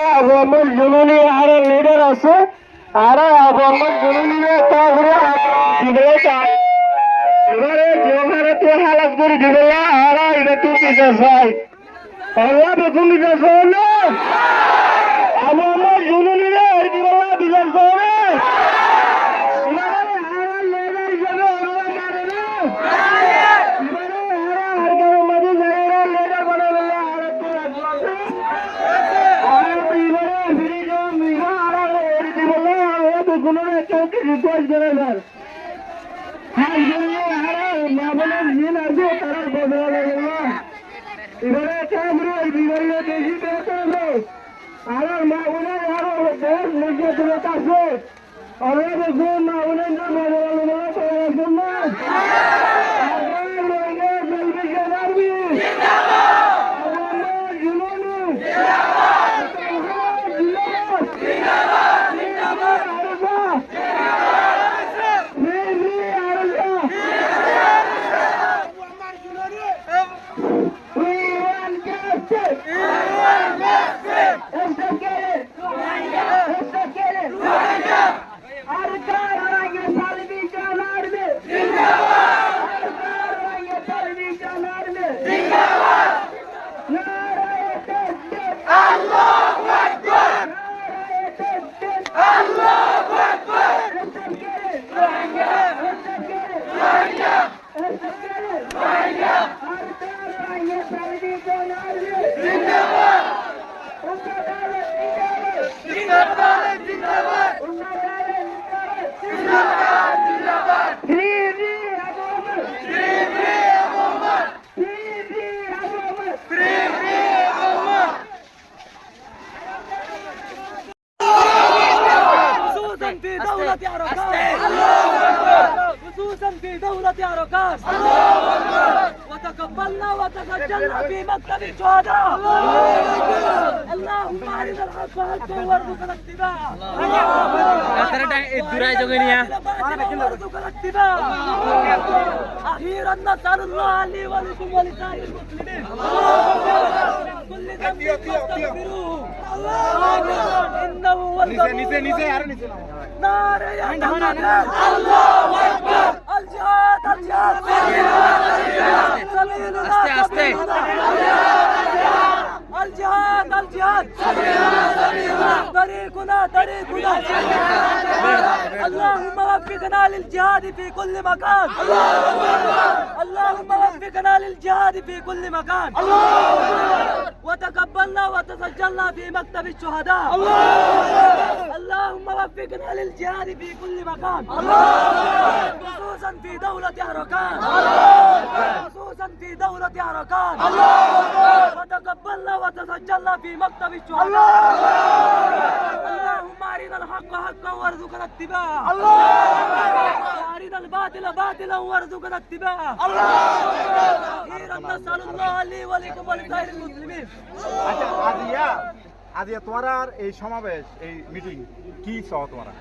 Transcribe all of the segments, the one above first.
আমার জননী আর লিডার আছে আর আমার জননী তাহলে এবারে জোহারতে হালাত করে দিবে আর এটা তুই পিছা চাই আল্লাহ বেতন দিতে না আমার জননী আর দিবে বিচার করে وتقبلنا وتسجلنا في مكتب الشهداء اللهم ارنا الحق حقا وارزقنا اتباعه وارزقنا اتباعه اخيرا نسال الله لي ولكم ولسائر المسلمين كل ذنب فاستغفروه انه هو الغفور نار الله اكبر الجهاد الجهاد الجهاد الجهاد طريقنا طريقنا اللهم وفقنا للجهاد في كل مكان اللهم وفقنا للجهاد في كل مكان وتقبلنا وتسجلنا في مكتب الشهداء اللهم وفقنا للجهاد في كل مكان خصوصا في دولة أركان خصوصا في دولة أركان وتقبلنا وتسجلنا في مكتب الشهداء اللهم أرنا الحق حقا وارزقنا اتباعه وأرنا الباطل باطلا وارزقنا اتباعه أخيرا نسأل الله لي ولكم ولسائر المسلمين আজিয়া তোমার আর এই সমাবেশ এই মিটিং কি চাও তোমরা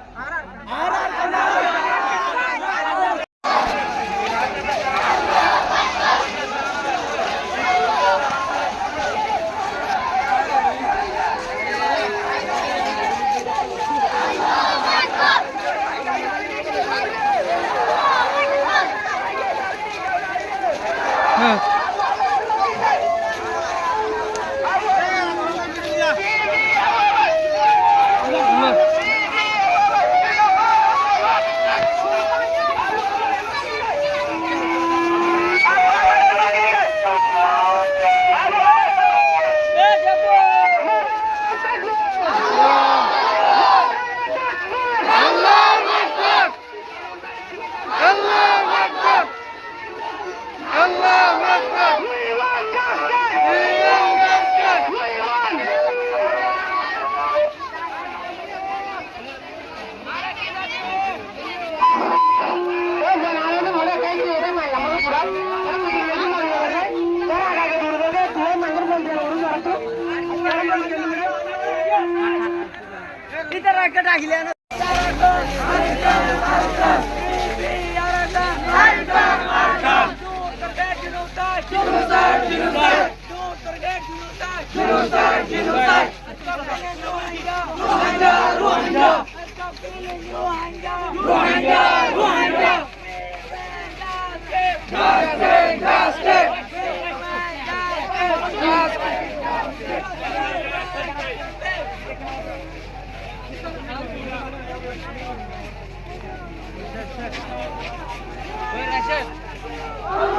Where is it?